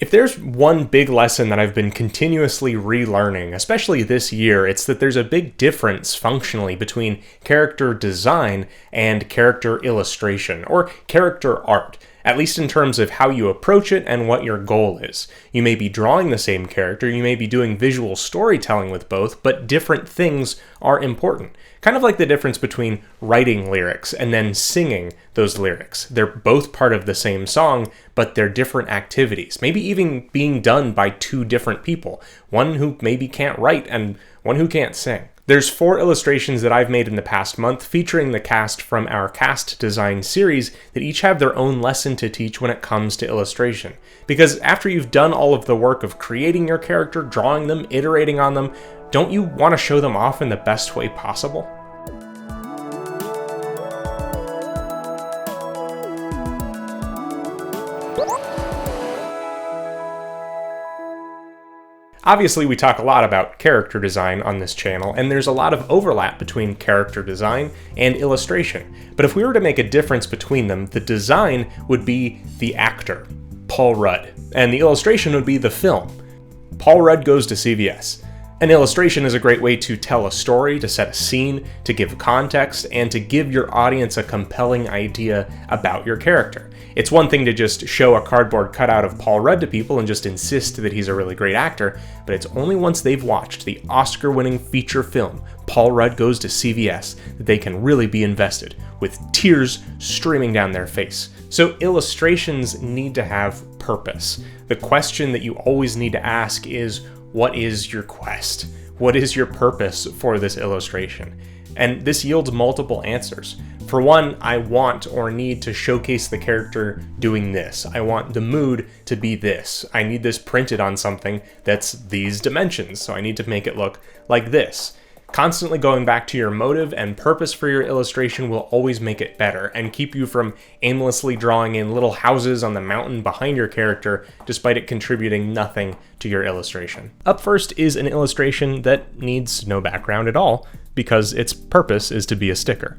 If there's one big lesson that I've been continuously relearning, especially this year, it's that there's a big difference functionally between character design and character illustration, or character art, at least in terms of how you approach it and what your goal is. You may be drawing the same character, you may be doing visual storytelling with both, but different things are important. Kind of like the difference between writing lyrics and then singing those lyrics. They're both part of the same song, but they're different activities. Maybe even being done by two different people. One who maybe can't write and one who can't sing. There's 4 illustrations that I've made in the past month featuring the cast from our cast design series that each have their own lesson to teach when it comes to illustration. Because after you've done all of the work of creating your character, drawing them, iterating on them, don't you want to show them off in the best way possible? Obviously, we talk a lot about character design on this channel, and there's a lot of overlap between character design and illustration. But if we were to make a difference between them, the design would be the actor, Paul Rudd, and the illustration would be the film, Paul Rudd Goes to CVS. An illustration is a great way to tell a story, to set a scene, to give context, and to give your audience a compelling idea about your character. It's one thing to just show a cardboard cutout of Paul Rudd to people and just insist that he's a really great actor, but it's only once they've watched the Oscar-winning feature film, Paul Rudd Goes to CVS, that they can really be invested, with tears streaming down their face. So illustrations need to have purpose. The question that you always need to ask is, what is your quest? What is your purpose for this illustration? And this yields multiple answers. For one, I want or need to showcase the character doing this. I want the mood to be this. I need this printed on something that's these dimensions, so I need to make it look like this. Constantly going back to your motive and purpose for your illustration will always make it better and keep you from aimlessly drawing in little houses on the mountain behind your character despite it contributing nothing to your illustration. Up first is an illustration that needs no background at all because its purpose is to be a sticker.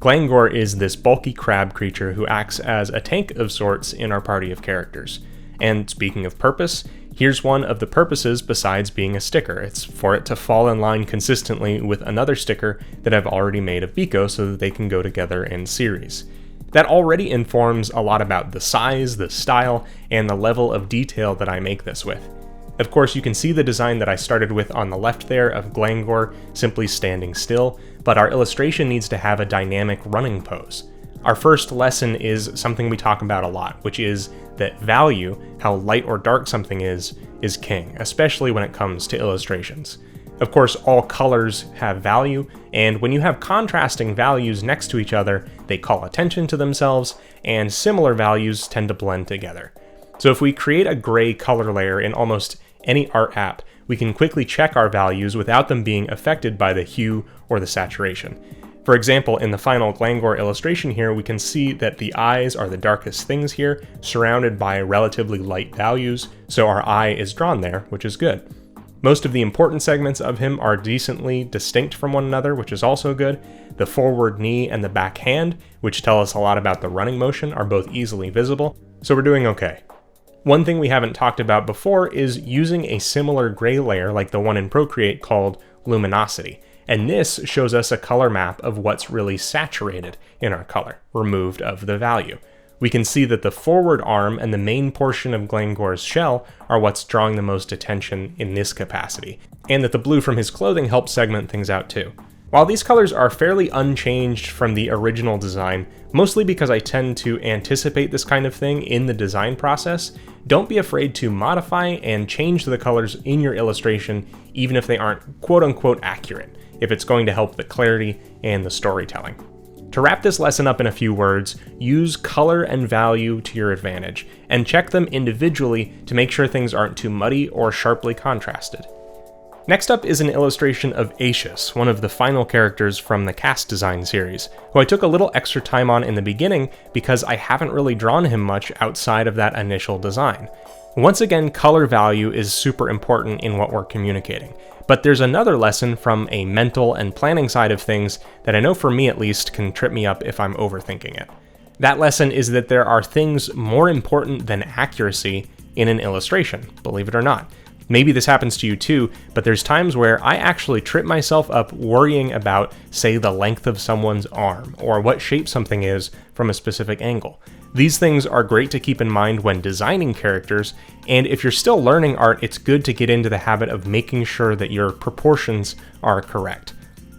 Glangor is this bulky crab creature who acts as a tank of sorts in our party of characters. And speaking of purpose, here's one of the purposes besides being a sticker. It's for it to fall in line consistently with another sticker that I've already made of Biko so that they can go together in series. That already informs a lot about the size, the style, and the level of detail that I make this with. Of course, you can see the design that I started with on the left there of Glangor simply standing still, but our illustration needs to have a dynamic running pose. Our first lesson is something we talk about a lot, which is that value, how light or dark something is king, especially when it comes to illustrations. Of course, all colors have value, and when you have contrasting values next to each other, they call attention to themselves, and similar values tend to blend together. So if we create a gray color layer in almost any art app, we can quickly check our values without them being affected by the hue or the saturation. For example, in the final Glangor illustration here, we can see that the eyes are the darkest things here, surrounded by relatively light values, so our eye is drawn there, which is good. Most of the important segments of him are decently distinct from one another, which is also good. The forward knee and the back hand, which tell us a lot about the running motion, are both easily visible, so we're doing okay. One thing we haven't talked about before is using a similar gray layer like the one in Procreate called luminosity. And this shows us a color map of what's really saturated in our color, removed of the value. We can see that the forward arm and the main portion of Glangor's shell are what's drawing the most attention in this capacity, and that the blue from his clothing helps segment things out too. While these colors are fairly unchanged from the original design, mostly because I tend to anticipate this kind of thing in the design process, don't be afraid to modify and change the colors in your illustration even if they aren't quote-unquote accurate, if it's going to help the clarity and the storytelling. To wrap this lesson up in a few words, use color and value to your advantage, and check them individually to make sure things aren't too muddy or sharply contrasted. Next up is an illustration of Aetius, one of the final characters from the cast design series, who I took a little extra time on in the beginning because I haven't really drawn him much outside of that initial design. Once again, color value is super important in what we're communicating, but there's another lesson from a mental and planning side of things that I know for me at least can trip me up if I'm overthinking it. That lesson is that there are things more important than accuracy in an illustration, believe it or not. Maybe this happens to you too, but there's times where I actually trip myself up worrying about, say, the length of someone's arm, or what shape something is from a specific angle. These things are great to keep in mind when designing characters, and if you're still learning art, it's good to get into the habit of making sure that your proportions are correct.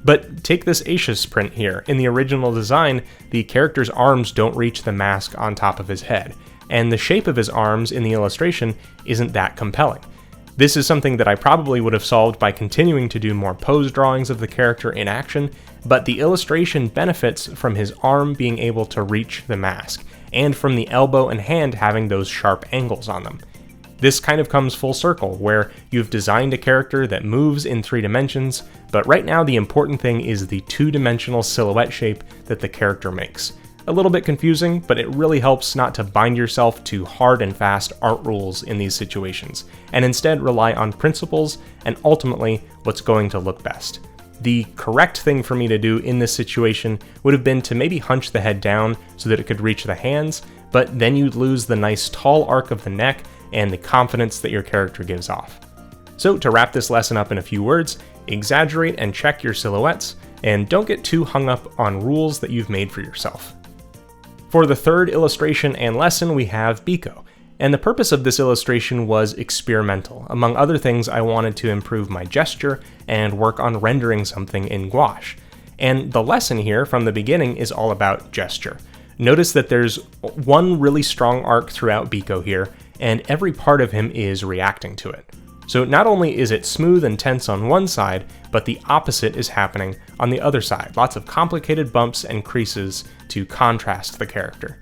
But take this Acius print here. In the original design, the character's arms don't reach the mask on top of his head, and the shape of his arms in the illustration isn't that compelling. This is something that I probably would have solved by continuing to do more pose drawings of the character in action, but the illustration benefits from his arm being able to reach the mask, and from the elbow and hand having those sharp angles on them. This kind of comes full circle, where you've designed a character that moves in 3 dimensions, but right now the important thing is the 2-dimensional silhouette shape that the character makes. A little bit confusing, but it really helps not to bind yourself to hard and fast art rules in these situations, and instead rely on principles and ultimately what's going to look best. The correct thing for me to do in this situation would have been to maybe hunch the head down so that it could reach the hands, but then you'd lose the nice tall arc of the neck and the confidence that your character gives off. So to wrap this lesson up in a few words, exaggerate and check your silhouettes, and don't get too hung up on rules that you've made for yourself. For the third illustration and lesson, we have Biko, and the purpose of this illustration was experimental. Among other things, I wanted to improve my gesture and work on rendering something in gouache. And the lesson here from the beginning is all about gesture. Notice that there's one really strong arc throughout Biko here, and every part of him is reacting to it. So not only is it smooth and tense on one side, but the opposite is happening on the other side. Lots of complicated bumps and creases to contrast the character.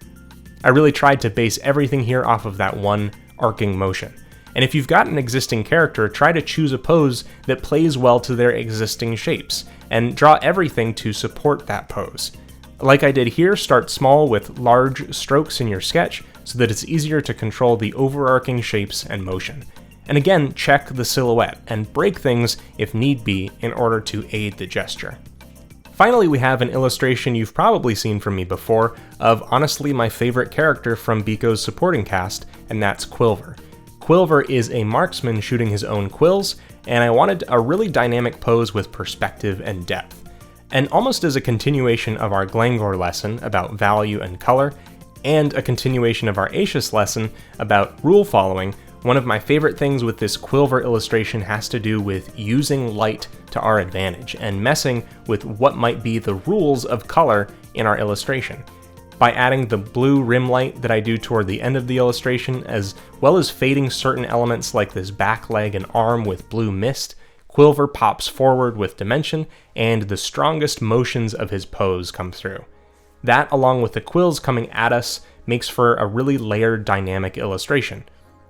I really tried to base everything here off of that one arcing motion. And if you've got an existing character, try to choose a pose that plays well to their existing shapes, and draw everything to support that pose. Like I did here, start small with large strokes in your sketch so that it's easier to control the overarching shapes and motion. And again, check the silhouette and break things if need be in order to aid the gesture. Finally, we have an illustration you've probably seen from me before of honestly my favorite character from Biko's supporting cast, and that's Quilver. Quilver is a marksman shooting his own quills, and I wanted a really dynamic pose with perspective and depth. And almost as a continuation of our Glangor lesson about value and color, and a continuation of our Acius lesson about rule following, one of my favorite things with this Quilver illustration has to do with using light to our advantage and messing with what might be the rules of color in our illustration. By adding the blue rim light that I do toward the end of the illustration, as well as fading certain elements like this back leg and arm with blue mist, Quilver pops forward with dimension, and the strongest motions of his pose come through. That, along with the quills coming at us, makes for a really layered, dynamic illustration.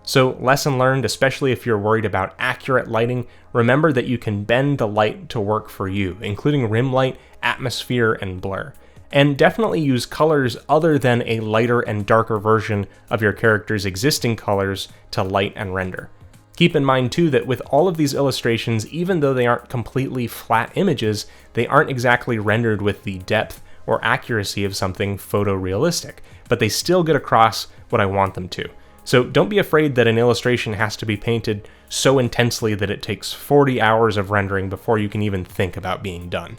So, lesson learned, especially if you're worried about accurate lighting, remember that you can bend the light to work for you, including rim light, atmosphere, and blur. And definitely use colors other than a lighter and darker version of your character's existing colors to light and render. Keep in mind too that with all of these illustrations, even though they aren't completely flat images, they aren't exactly rendered with the depth or accuracy of something photorealistic, but they still get across what I want them to. So don't be afraid that an illustration has to be painted so intensely that it takes 40 hours of rendering before you can even think about being done.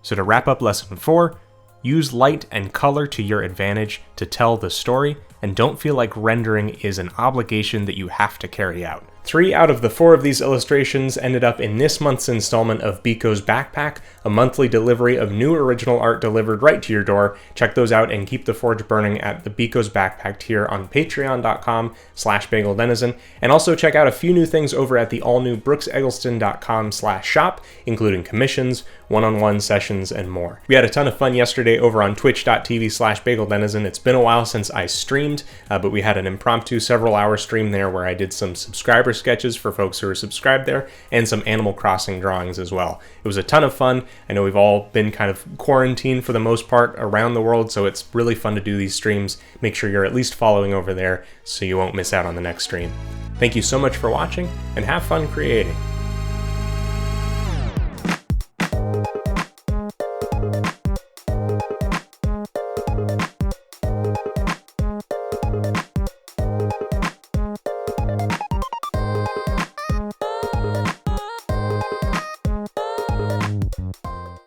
So to wrap up lesson 4, use light and color to your advantage to tell the story, and don't feel like rendering is an obligation that you have to carry out. 3 out of the 4 of these illustrations ended up in this month's installment of Biko's Backpack, a monthly delivery of new original art delivered right to your door. Check those out and keep the forge burning at the Biko's Backpack tier on patreon.com/bageldenizen. And also check out a few new things over at the all-new brookeseggleston.com/shop, including commissions, one-on-one sessions, and more. We had a ton of fun yesterday over on twitch.tv/bageldenizen. It's been a while since I streamed, but we had an impromptu several-hour stream there where I did some subscriber sketches for folks who are subscribed there, and some Animal Crossing drawings as well. It was a ton of fun. I know we've all been kind of quarantined for the most part around the world, so it's really fun to do these streams. Make sure you're at least following over there so you won't miss out on the next stream. Thank you so much for watching, and have fun creating.